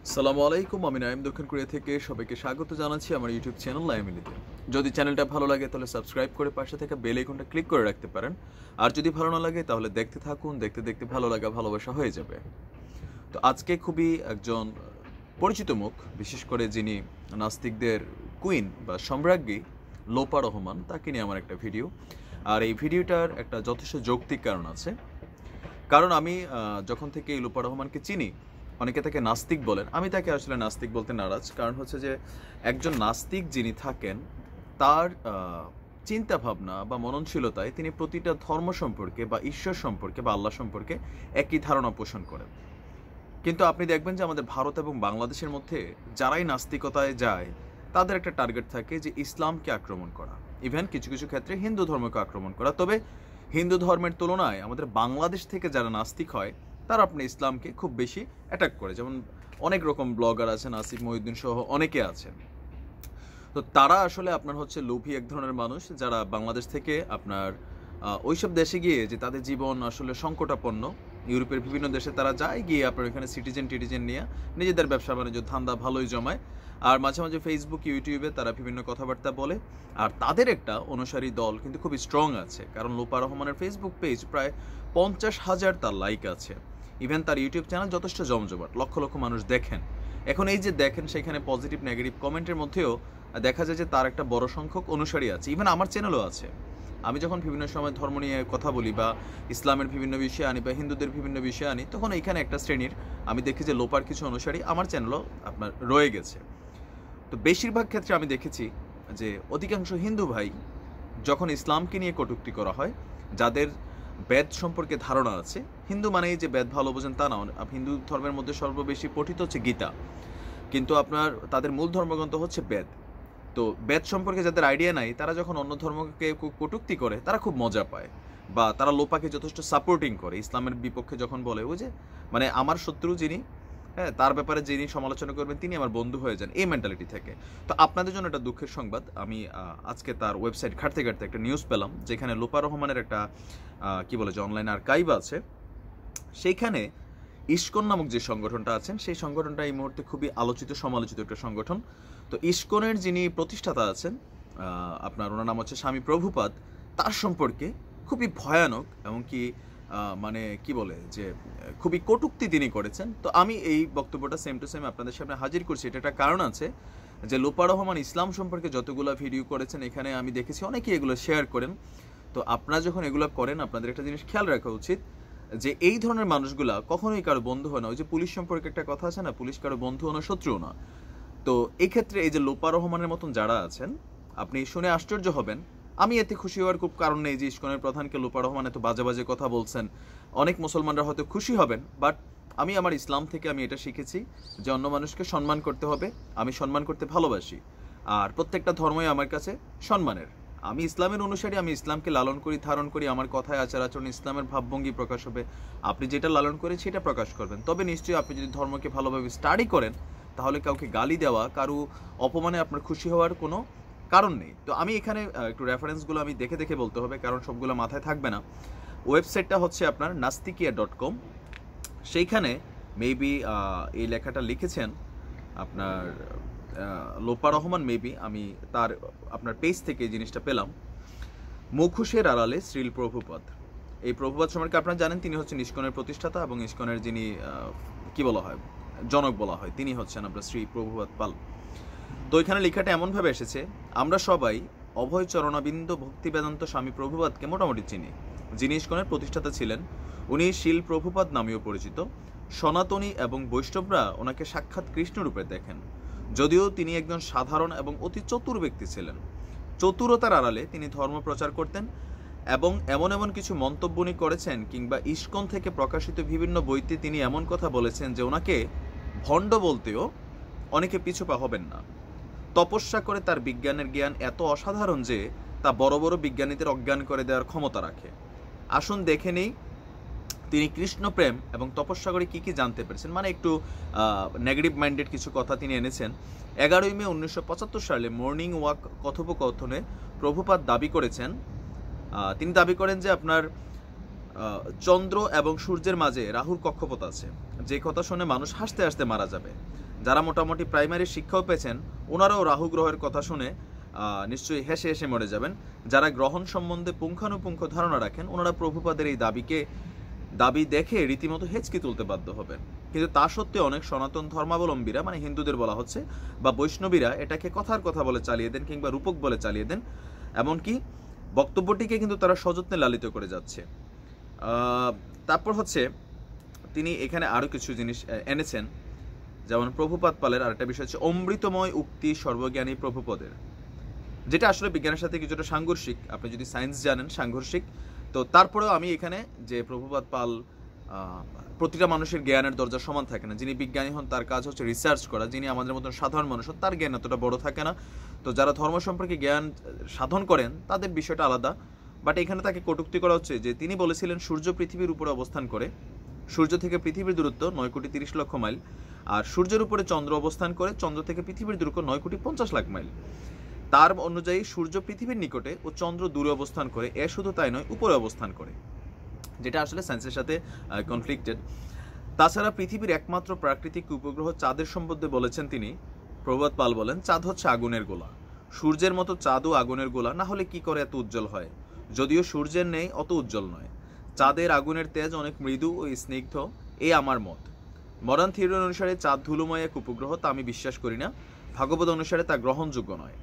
আসসালামু আলাইকুম, আমি নাইম দক্ষিণ কোরিয়া থেকে সবাইকে স্বাগত জানাচ্ছি আমার ইউটিউব চ্যানেল নাইমিলিতে। যদি চ্যানেলটা ভালো লাগে তাহলে সাবস্ক্রাইব করে পাশে থেকে বেল আইকনটা ক্লিক করে রাখতে পারেন। আর যদি ভালো না লাগে তাহলে দেখতে থাকুন, দেখতে দেখতে ভালো লাগা ভালোবাসা হয়ে যাবে। তো আজকে খুবই একজন পরিচিত মুখ, বিশেষ করে যিনি নাস্তিকদের কুইন বা সম্রাজ্ঞী লোপা রহমান, তাকে নিয়ে আমার একটা ভিডিও। আর এই ভিডিওটার একটা যথেষ্ট যৌক্তিক কারণ আছে। কারণ আমি যখন থেকে এই লোপা রহমানকে চিনি, অনেকে তাকে নাস্তিক বলেন, আমি তাকে আসলে নাস্তিক বলতে নারাজ। কারণ হচ্ছে যে একজন নাস্তিক যিনি থাকেন, তার চিন্তা ভাবনা বা মননশীলতায় তিনি প্রতিটা ধর্ম সম্পর্কে বা ঈশ্বর সম্পর্কে বা আল্লাহ সম্পর্কে একই ধারণা পোষণ করেন। কিন্তু আপনি দেখবেন যে আমাদের ভারত এবং বাংলাদেশের মধ্যে যারাই নাস্তিকতায় যায়, তাদের একটা টার্গেট থাকে যে ইসলামকে আক্রমণ করা, ইভেন কিছু কিছু ক্ষেত্রে হিন্দু ধর্মকে আক্রমণ করা। তবে হিন্দু ধর্মের তুলনায় আমাদের বাংলাদেশ থেকে যারা নাস্তিক হয়, তারা আপনি ইসলামকে খুব বেশি অ্যাটাক করে। যেমন অনেক রকম ব্লগার আছেন, আসিফ মহিউদ্দিন সহ অনেকে আছেন। তো তারা আসলে আপনার হচ্ছে লোভী এক ধরনের মানুষ, যারা বাংলাদেশ থেকে আপনার ওইসব দেশে গিয়ে যে তাদের জীবন আসলে সংকটাপন্ন, ইউরোপের বিভিন্ন দেশে তারা যায়, গিয়ে আপনার এখানে সিটিজেন নিয়ে নিজেদের ব্যবসা বাণিজ্য ধান্দা ভালোই জমায়। আর মাঝে মাঝে ফেসবুক ইউটিউবে তারা বিভিন্ন কথাবার্তা বলে। আর তাদের একটা অনুসারী দল কিন্তু খুবই স্ট্রং আছে, কারণ লোপা রহমানের ফেসবুক পেজ প্রায় 50,000 তার লাইক আছে। ইভেন তার ইউটিউব চ্যানেল যথেষ্ট জমজমাট, লক্ষ লক্ষ মানুষ দেখেন। এখন এই যে দেখেন, সেখানে পজিটিভ নেগেটিভ কমেন্টের মধ্যেও দেখা যায় যে তার একটা বড় সংখ্যক অনুসারী আছে। ইভেন আমার চ্যানেলও আছে। আমি যখন বিভিন্ন সময় ধর্ম নিয়ে কথা বলি বা ইসলামের বিভিন্ন বিষয় আনি বা হিন্দুদের বিভিন্ন বিষয় আনি, তখন এইখানে একটা শ্রেণীর আমি দেখি যে লোপার কিছু অনুসারী আমার চ্যানেলও আপনার রয়ে গেছে। তো বেশিরভাগ ক্ষেত্রে আমি দেখেছি যে অধিকাংশ হিন্দু ভাই, যখন ইসলামকে নিয়ে কটূক্তি করা হয়, যাদের বেদ সম্পর্কে ধারণা আছে, হিন্দু মানেই যে বেদ ভালো বোঝেন তা না। হিন্দু ধর্মের মধ্যে সর্ববেশি পঠিত হচ্ছে গীতা, কিন্তু আপনার তাদের মূল ধর্মগ্রন্থ হচ্ছে বেদ। তো বেদ সম্পর্কে যাদের আইডিয়া নাই, তারা যখন অন্য ধর্মকে কটূক্তি করে, তারা খুব মজা পায়, বা তারা লোপাকে যথেষ্ট সাপোর্টিং করে। ইসলামের বিপক্ষে যখন বলে, ওই যে মানে আমার শত্রু যিনি, হ্যাঁ, তার ব্যাপারে যিনি সমালোচনা করবেন তিনি আমার বন্ধু হয়ে যান, এই মেন্টালিটি থেকে। তো আপনাদের জন্য একটা দুঃখের সংবাদ, আমি আজকে তার ওয়েবসাইট ঘাটতে ঘাটতে একটা নিউজ পেলাম, যেখানে লোপা রহমানের একটা কি বলে যে অনলাইন আর্কাইভ আছে। সেইখানে ইসকন নামক যে সংগঠনটা আছেন, সেই সংগঠনটা এই মুহূর্তে খুবই আলোচিত সমালোচিত একটা সংগঠন। তো ইসকনের যিনি প্রতিষ্ঠাতা আছেন, আপনার ওনার নাম হচ্ছে স্বামী প্রভুপাদ, তার সম্পর্কে খুবই ভয়ানক, এমনকি মানে কি বলে যে খুবই কটূক্তি তিনি করেছেন। তো আমি এই বক্তব্যটা সেম টু সেম আপনাদের সামনে হাজির করছি। এটা একটা কারণ আছে যে লোপা রহমান ইসলাম সম্পর্কে যতগুলো ভিডিও করেছেন, এখানে আমি দেখেছি অনেকেই এগুলো শেয়ার করেন। তো আপনারা যখন এগুলো করেন, আপনাদের একটা জিনিস খেয়াল রাখা উচিত যে এই ধরনের মানুষগুলা কখনোই কারো বন্ধু হয় না। ওই যে পুলিশ সম্পর্কে একটা কথা আছে না, পুলিশ কারো বন্ধু না শত্রুও না। তো এই ক্ষেত্রে এই যে লোপা রহমানের মতন যারা আছেন, আপনি শুনে আশ্চর্য হবেন। আমি এতে খুশি হওয়ার খুব কারণ নেই যে ইসকনের প্রধানকে লোপা রহমান এত বাজে বাজে কথা বলছেন। অনেক মুসলমানরা হয়তো খুশি হবেন, বাট আমি আমার ইসলাম থেকে আমি এটা শিখেছি যে অন্য মানুষকে সম্মান করতে হবে। আমি সম্মান করতে ভালোবাসি, আর প্রত্যেকটা ধর্মই আমার কাছে সম্মানের। আমি ইসলামের অনুসারী, আমি ইসলামকে লালন করি, ধারণ করি। আমার কথায় আচার আচরণ ইসলামের ভাবভঙ্গি প্রকাশ হবে। আপনি যেটা লালন করে সেটা প্রকাশ করবেন। তবে নিশ্চয়ই আপনি যদি ধর্মকে ভালোভাবে স্টাডি করেন, তাহলে কাউকে গালি দেওয়া, কারো অপমানে আপনার খুশি হওয়ার কোনো কারণ নেই। তো আমি এখানে একটু রেফারেন্সগুলো আমি দেখে দেখে বলতে হবে, কারণ সবগুলো মাথায় থাকবে না। ওয়েবসাইটটা হচ্ছে আপনার nastikia.com। সেইখানে মেবি এই লেখাটা লিখেছেন আপনার লোপা রহমান। মেবি আমি তার আপনার পেজ থেকে এই জিনিসটা পেলাম। মুখোশের আড়ালে শ্রীল প্রভুপাদ। এই প্রভুপাদ সম্পর্কে আপনারা জানেন, তিনি হচ্ছেন ইসকনের প্রতিষ্ঠাতা এবং ইসকনের যিনি কি বলা হয়, জনক বলা হয়, তিনি হচ্ছেন আপনার শ্রী প্রভুপাদ পাল। তো এখানে লেখাটা এমনভাবে এসেছে, আমরা সবাই অভয় চরণাবিন্দ ভক্তি বেদান্ত স্বামী প্রভুপাদকে মোটামুটি চিনি, যিনি ইসকনের প্রতিষ্ঠাতা ছিলেন। উনি শিল প্রভুপাদ নামেও পরিচিত। সনাতনী এবং বৈষ্ণবরা ওনাকে সাক্ষাৎ কৃষ্ণরূপে দেখেন, যদিও তিনি একজন সাধারণ এবং অতি চতুর ব্যক্তি ছিলেন। চতুরতার আড়ালে তিনি ধর্ম প্রচার করতেন, এবং এমন এমন কিছু মন্তব্য উনি করেছেন, কিংবা ইসকন থেকে প্রকাশিত বিভিন্ন বইতে তিনি এমন কথা বলেছেন যে ওনাকে ভণ্ড বলতেও অনেকে পিছুপা হবেন না। তপস্যা করে তার বিজ্ঞানের জ্ঞান এত অসাধারণ যে তা বড় বড় বিজ্ঞানীদের অজ্ঞান করে দেওয়ার ক্ষমতা রাখে। আসুন দেখে নেই তিনি কৃষ্ণপ্রেম এবং তপস্যা করে কী কী জানতে পেরেছেন। মানে একটু নেগেটিভ মাইন্ডেড কিছু কথা তিনি এনেছেন। 11ই মে 1975 সালে মর্নিং ওয়াক কথোপকথনে প্রভুপাদ দাবি করেছেন, তিনি দাবি করেন যে আপনার চন্দ্র এবং সূর্যের মাঝে রাহুর কক্ষপথ আছে, যে কথা শুনে মানুষ হাসতে হাসতে মারা যাবে। যারা মোটামুটি প্রাইমারি শিক্ষাও পেয়েছেন ওনারাও রাহু গ্রহের কথা শুনে নিশ্চয়ই হেসে হেসে মরে যাবেন। যারা গ্রহণ সম্বন্ধে পুঙ্খানুপুঙ্খ ধারণা রাখেন ওনারা প্রভুপাদের এই দাবি দেখে রীতিমতো হেঁচকি তুলতে বাধ্য হবেন। কিন্তু তা সত্ত্বেও অনেক সনাতন ধর্মাবলম্বীরা, মানে হিন্দুদের বলা হচ্ছে, বা বৈষ্ণবীরা এটাকে কথার কথা বলে চালিয়ে দেন কিংবা রূপক বলে চালিয়ে দেন। এমনকি বক্তব্যটিকে কিন্তু তারা সযত্নে লালিত করে যাচ্ছে। তারপর হচ্ছে তিনি এখানে আরও কিছু জিনিস এনেছেন, যেমন প্রভুপাদ পালের আরেকটা বিষয় হচ্ছে অমৃতময় উক্তি সর্বজ্ঞানী প্রভুপদের, যেটা আসলে বিজ্ঞানের সাথে কিছুটা সাংঘর্ষিক। আপনি যদি সায়েন্স জানেন সাংঘর্ষিক, তো তারপরেও আমি এখানে যে প্রভুপাদ পাল প্রতিটা মানুষের জ্ঞানের দরজা সমান থাকে না। যিনি বিজ্ঞানী হন তার কাজ হচ্ছে রিসার্চ করা, যিনি আমাদের মতন সাধারণ মানুষ হন তার জ্ঞান এতটা বড় থাকে না। তো যারা ধর্ম সম্পর্কে জ্ঞান সাধন করেন তাদের বিষয়টা আলাদা। বাট এখানে তাকে কটূক্তি করা হচ্ছে যে তিনি বলেছিলেন সূর্য পৃথিবীর উপরে অবস্থান করে, সূর্য থেকে পৃথিবীর দূরত্ব 9,30,00,000 মাইল, আর সূর্যের উপরে চন্দ্র অবস্থান করে, চন্দ্র থেকে পৃথিবীর দূরত্ব 9,50,00,000 মাইল। তার অনুযায়ী সূর্য পৃথিবীর নিকটে ও চন্দ্র দূরে অবস্থান করে, এ শুধু তাই নয় উপরে অবস্থান করে, যেটা আসলে সায়েন্সের সাথে কনফ্লিক্টেড। তাছাড়া পৃথিবীর একমাত্র প্রাকৃতিক উপগ্রহ চাঁদের সম্বন্ধে বলেছেন তিনি, প্রভাত পাল বলেন, চাঁদ হচ্ছে আগুনের গোলা, সূর্যের মতো চাঁদও আগুনের গোলা, না হলে কি করে এত উজ্জ্বল হয়? যদিও সূর্যের নেই অত উজ্জ্বল নয়, চাঁদের আগুনের তেজ অনেক মৃদু ও স্নিগ্ধ, এই আমার মত। মডার্ন থিওরি অনুসারে চাঁদ ধুলোময় এক উপগ্রহ, তা আমি বিশ্বাস করি না। ভাগবত অনুসারে তা গ্রহণযোগ্য নয়,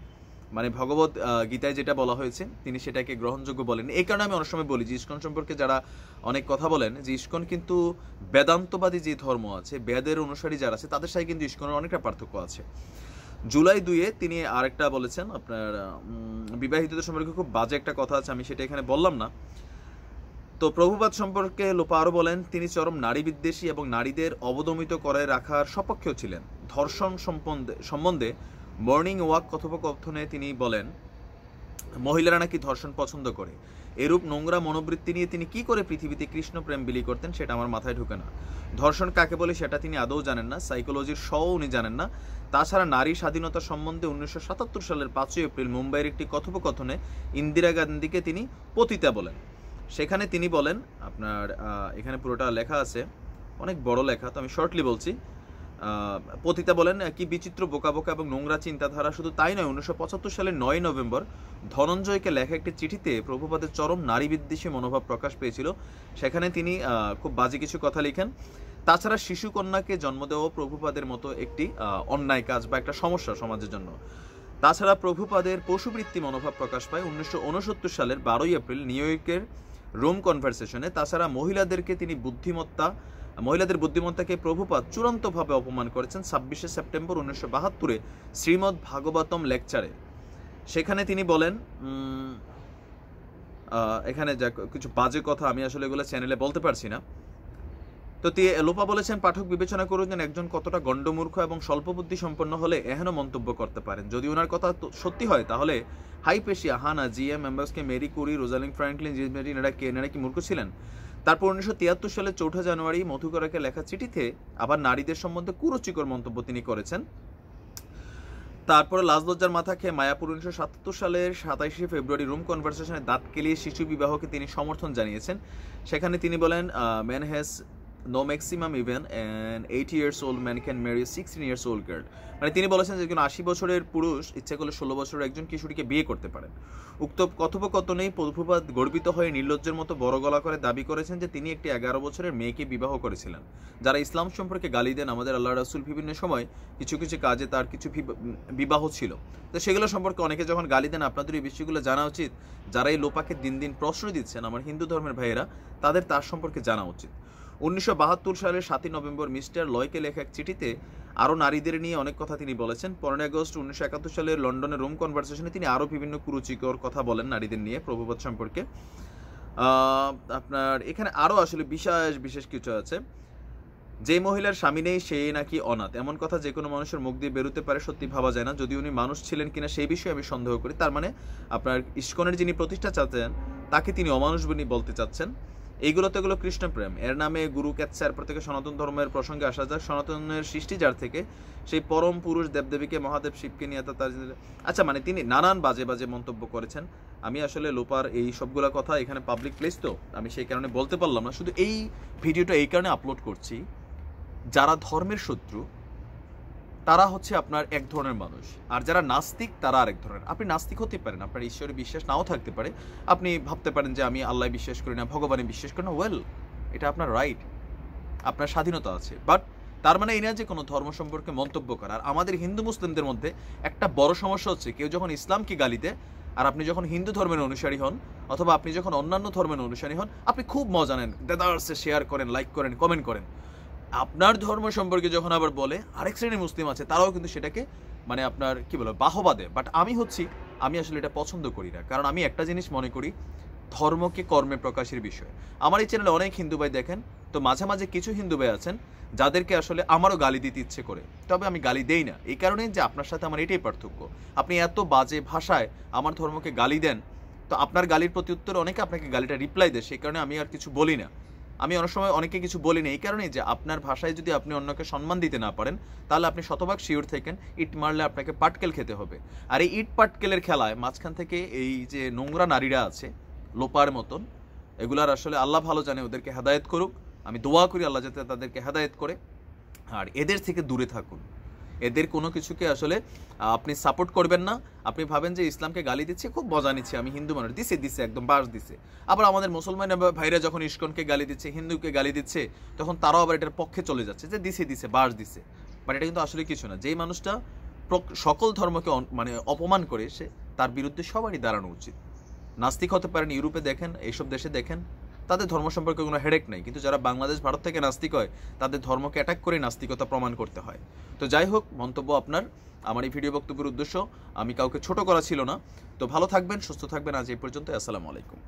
মানে ভগবত গীতায় যেটা বলা হয়েছে তিনি সেটাকে গ্রহণযোগ্য বলেন। এই কারণে আমি অনেক সময় বলি যে ইস্কন সম্পর্কে যারা অনেক কথা বলেন, যে ইস্কন কিন্তু বেদান্তবাদী যে ধর্ম আছে, বেদের অনুসারী যারা আছে তাদের সাথে কিন্তু ইস্কনের অনেকটা পার্থক্য আছে। জুলাই 2-এ তিনি আরেকটা বলেছেন, আপনার বিবাহিতদের সম্পর্কে খুব বাজে একটা কথা আছে, আমি সেটা এখানে বললাম না। তো প্রভুপাদ সম্পর্কে লোপা আরও বলেন, তিনি চরম নারী বিদ্বেষী এবং নারীদের অবদমিত করে রাখার সপক্ষেও ছিলেন। ধর্ষণ সম্বন্ধে মর্নিং ওয়াক কথোপকথনে তিনি বলেন মহিলারা নাকি ধর্ষণ পছন্দ করে। এরূপ নোংরা মনোবৃত্তি নিয়ে তিনি কি করে পৃথিবীতে কৃষ্ণ প্রেম বিলি করতেন সেটা আমার মাথায় ঢুকে না। ধর্ষণ কাকে বলে সেটা তিনি আদৌ জানেন না, সাইকোলজির শও উনি জানেন না। তাছাড়া নারী স্বাধীনতা সম্বন্ধে 1977 সালের 5ই এপ্রিল মুম্বাইয়ের একটি কথোপকথনে ইন্দিরা গান্ধীকে তিনি পতিতা বলেন। সেখানে তিনি বলেন, আপনার এখানে পুরোটা লেখা আছে, অনেক বড় লেখা, তো আমি শর্টলি বলছি। পতিতা বলেন, কি বিচিত্র বোকা বোকা এবং নোংরা চিন্তাধারা। শুধু তাই নয়, 1975 সালের 9 নভেম্বর ধনঞ্জয়কে লেখা একটি চিঠিতে প্রভুপাদের চরম নারী বিদ্বেষী মনোভাব প্রকাশ পেয়েছিল। সেখানে তিনি খুব বাজে কিছু কথা লিখেন। তাছাড়া শিশু কন্যাকে জন্ম দেওয়া প্রভুপাদের মতো একটি অন্যায় কাজ বা একটা সমস্যা সমাজের জন্য। তাছাড়া প্রভুপাদের পশুবৃত্তি মনোভাব প্রকাশ পায় 1969 সালের 12ই এপ্রিল নিউ ইয়র্কের রোম কনভারসেশনে। তাছাড়া মহিলাদের বুদ্ধিমত্তাকে প্রভুপাদ চূড়ান্তভাবে অপমান করেছেন 26শে সেপ্টেম্বর 1972-এ শ্রীমদ্ ভাগবতম লেকচারে। সেখানে তিনি বলেন, এখানে যা কিছু বাজে কথা আমি আসলে এগুলো চ্যানেলে বলতে পারছি না। তো লোপা বলেছেন, পাঠক বিবেচনা করুন যে একজন কতটা গণ্ডমূর্খ এবং স্বল্প বুদ্ধি সম্পন্ন হলে এহেন মন্তব্য করতে পারেন। যদি ওনার কথা সত্যি হয় তাহলে হাইপেশিয়া, হানা, জিএম এম্বাসকে, মেরি কুরি, রোজালিন্ড ফ্র্যাঙ্কলিন, এনারা কি মূর্খ ছিলেন? তারপর 1973 সালের 4 জানুয়ারি মধুকরাকে লেখা চিঠিতে আবার নারীদের সম্বন্ধে কুরুচিকর মন্তব্য তিনি করেছেন। তারপরে লাজলজ্জার মাথা খেয়ে মায়াপুর 1977 সালের 27শে ফেব্রুয়ারি রুম কনভারসেশনে দাঁত কেলিয়ে শিশু বিবাহকে তিনি সমর্থন জানিয়েছেন। সেখানে তিনি বলেন, man has no maximum even an 8 years old man can marry a 16 years old girl। মানে তিনি বলেছেন যে কোনো 80 বছরের পুরুষ ইচ্ছে করলে 16 বছরের একজন কিশোরীকে বিয়ে করতে পারেন। উক্ত কথোপকথনেই প্রভুপাদ গর্বিত হয়ে নির্লজ্জের মতো বড় গলা করে দাবি করেছেন যে তিনি একটি 11 বছরের মেয়েকে বিবাহ করেছিলেন। যারা ইসলাম সম্পর্কে গালি দেন, আমাদের আল্লাহ রাসূল বিভিন্ন সময় কিছু কিছু কাজে তার কিছু বিবাহ ছিল, তো সেগুলো সম্পর্কে অনেকে যখন গালি দেন আপনাদের এই বিষয়গুলো জানা উচিত। যারা এই লোপাকে দিন দিন প্রশ্রয় দিচ্ছেন আমার হিন্দু ধর্মের ভাইয়েরা, তাদের তার সম্পর্কে জানা উচিত। 1972 সালের 7ই নভেম্বর মিস্টার লয়কে লেখা এক চিঠিতে আরও নারীদের নিয়ে অনেক কথা তিনি বলেছেন। 15 আগস্ট 1971 সালের লন্ডনের রুম কনভারসেশনে তিনি আরও বিভিন্ন কুরুচিকর কথা বলেন নারীদের নিয়ে প্রভুপাদ সম্পর্কে। আপনার এখানে আরও আসলে বিশেষ কিছু আছে। যে মহিলার স্বামী নেই সেই নাকি অনাথ, এমন কথা যে কোনো মানুষের মুখ দিয়ে বেরোতে পারে, সত্যি ভাবা যায় না। যদি উনি মানুষ ছিলেন কিনা সেই বিষয়ে আমি সন্দেহ করি। তার মানে আপনার ইস্কনের যিনি প্রতিষ্ঠা চাচ্ছেন তাকে তিনি অমানুষ বলে বলতে চাচ্ছেন। এইগুলো তো এগুলো কৃষ্ণপ্রেম, এর নামে গুরু ক্যাচ্ছে। এরপর থেকে সনাতন ধর্মের প্রসঙ্গে আসা যাক। সনাতনের সৃষ্টি যার থেকে, সেই পরম পুরুষ দেবদেবীকে, মহাদেব শিবকে নিয়ে তার, আচ্ছা মানে তিনি নানান বাজে বাজে মন্তব্য করেছেন। আমি আসলে লোপার এই সবগুলা কথা এখানে পাবলিক প্লেস তো আমি সেই কারণে বলতে পারলাম না। শুধু এই ভিডিওটা এই কারণে আপলোড করছি, যারা ধর্মের শত্রু তারা হচ্ছে আপনার এক ধরনের মানুষ, আর যারা নাস্তিক তারা আরেক ধরনের। আপনি নাস্তিক হতে পারেন, আপনার ঈশ্বরে বিশ্বাস নাও থাকতে পারে, আপনি ভাবতে পারেন যে আমি আল্লাহ বিশ্বাস করি না, ভগবানে বিশ্বাস করি না, ওয়েল, এটা আপনার রাইট, আপনার স্বাধীনতা আছে। বাট তার মানে এই না যে কোনো ধর্ম সম্পর্কে মন্তব্য করা। আর আমাদের হিন্দু মুসলিমদের মধ্যে একটা বড় সমস্যা হচ্ছে, কেউ যখন ইসলামকে গালি দেয় আর আপনি যখন হিন্দু ধর্মের অনুসারী হন অথবা আপনি যখন অন্যান্য ধর্মের অনুসারী হন, আপনি খুব মজা নেন, দাদার্সে শেয়ার করেন, লাইক করেন, কমেন্ট করেন। আপনার ধর্ম সম্পর্কে যখন আবার বলে আরেক শ্রেণীর মুসলিম আছে, তারাও কিন্তু সেটাকে মানে আপনার কি বলবো বাহবা দেয়। বাট আমি আসলে এটা পছন্দ করি না, কারণ আমি একটা জিনিস মনে করি, ধর্মকে কর্মে প্রকাশের বিষয়। আমার এই চ্যানেলে অনেক হিন্দু ভাই দেখেন, তো মাঝে মাঝে কিছু হিন্দু ভাই আছেন যাদেরকে আসলে আমারও গালি দিতে ইচ্ছে করে, তবে আমি গালি দেই না, এই কারণে যে আপনার সাথে আমার এটাই পার্থক্য। আপনি এত বাজে ভাষায় আমার ধর্মকে গালি দেন, তো আপনার গালির প্রতি উত্তর অনেকে আপনাকে গালিটা রিপ্লাই দেয়, সেই কারণে আমি আর কিছু বলি না। আমি অনেক সময় অনেকে কিছু বলি না এই কারণেই যে আপনার ভাষায় যদি আপনি অন্যকে সম্মান দিতে না পারেন, তাহলে আপনি শতভাগ শিওর থাকেন ইট মারলে আপনাকে পাটকেল খেতে হবে। আর এই ইট পাটকেলের খেলায় মাঝখান থেকে এই যে নোংরা নারীরা আছে লোপার মতন, এগুলার আসলে আল্লাহ ভালো জানে, ওদেরকে হেদায়েত করুক। আমি দোয়া করি আল্লাহ যাতে তাদেরকে হেদায়েত করে। আর এদের থেকে দূরে থাকুন, এদের কোনো কিছুকে আসলে আপনি সাপোর্ট করবেন না। আপনি ভাবেন যে ইসলামকে গালি দিচ্ছে, খুব মজা নিচ্ছে, আমি হিন্দু মানুষ, দিছে একদম বাস দিছে। আবার আমাদের মুসলমান ভাইরা যখন ইস্কনকে গালি দিচ্ছে, হিন্দুকে গালি দিচ্ছে, তখন তারাও আবার এটার পক্ষে চলে যাচ্ছে যে দিছে বাস দিছে। বাট এটা কিন্তু আসলে কিছু না। যেই মানুষটা সকল ধর্মকে মানে অপমান করে, তার বিরুদ্ধে সবারই দাঁড়ানো উচিত। নাস্তিক হতে পারেন, ইউরোপে দেখেন, এইসব দেশে দেখেন, তাদের ধর্ম সম্পর্কে কোনো হেডেক নাই। কিন্তু যারা বাংলাদেশ ভারত থেকে নাস্তিক হয়, তাদের ধর্মকে অ্যাটাক করে নাস্তিকতা প্রমাণ করতে হয়। তো যাই হোক, মন্তব্য আপনার। আমার এই ভিডিও বক্তব্যের উদ্দেশ্য আমি কাউকে ছোট করা ছিল না। তো ভালো থাকবেন, সুস্থ থাকবেন। আজ এই পর্যন্ত। আসসালামু আলাইকুম।